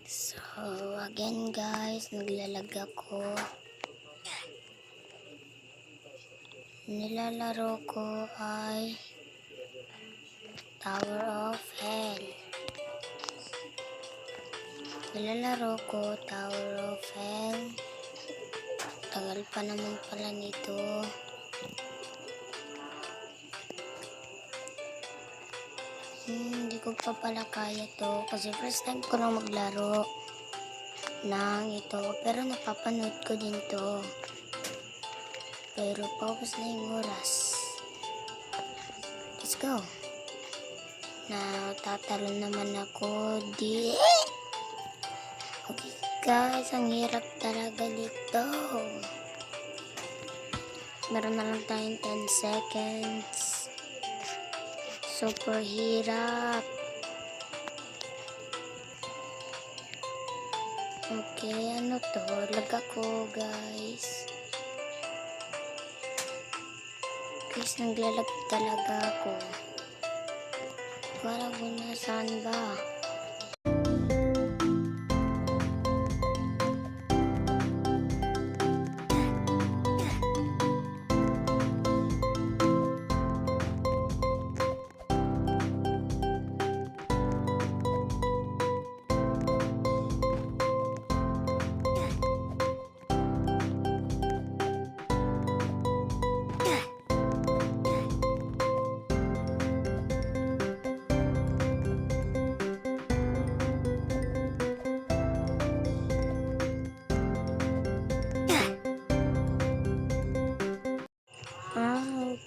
So, again guys, naglalag ako. Nilalaro ko ay Tower of Hell. Nilalaro ko Tower of Hell. Tagal pa naman pala nito. Hindi ko pa pala kaya to kasi first time ko lang maglaro ng ito, pero napapanood ko din to, pero paubos na yung oras. Let's go. Natatalo naman ako di. Okay guys, ang hirap talaga dito. Meron na lang tayong 10 seconds. Super hirap. Okay, ano to? Lag ako, guys. Guys, naglalag talaga ako. Parang kung nasaan ba?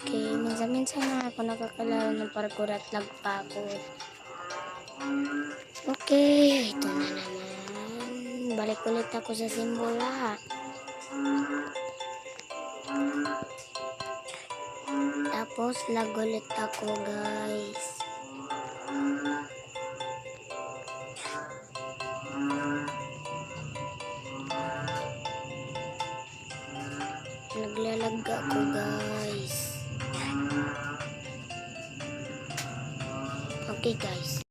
Okay. Minsan na ako nakakalaro ng parkour at lag pa ako. Okay, ito na naman. Balik ulit ako sa simbola. Tapos lag ulit ako, guys. Naglalag ako, guys. Okay guys,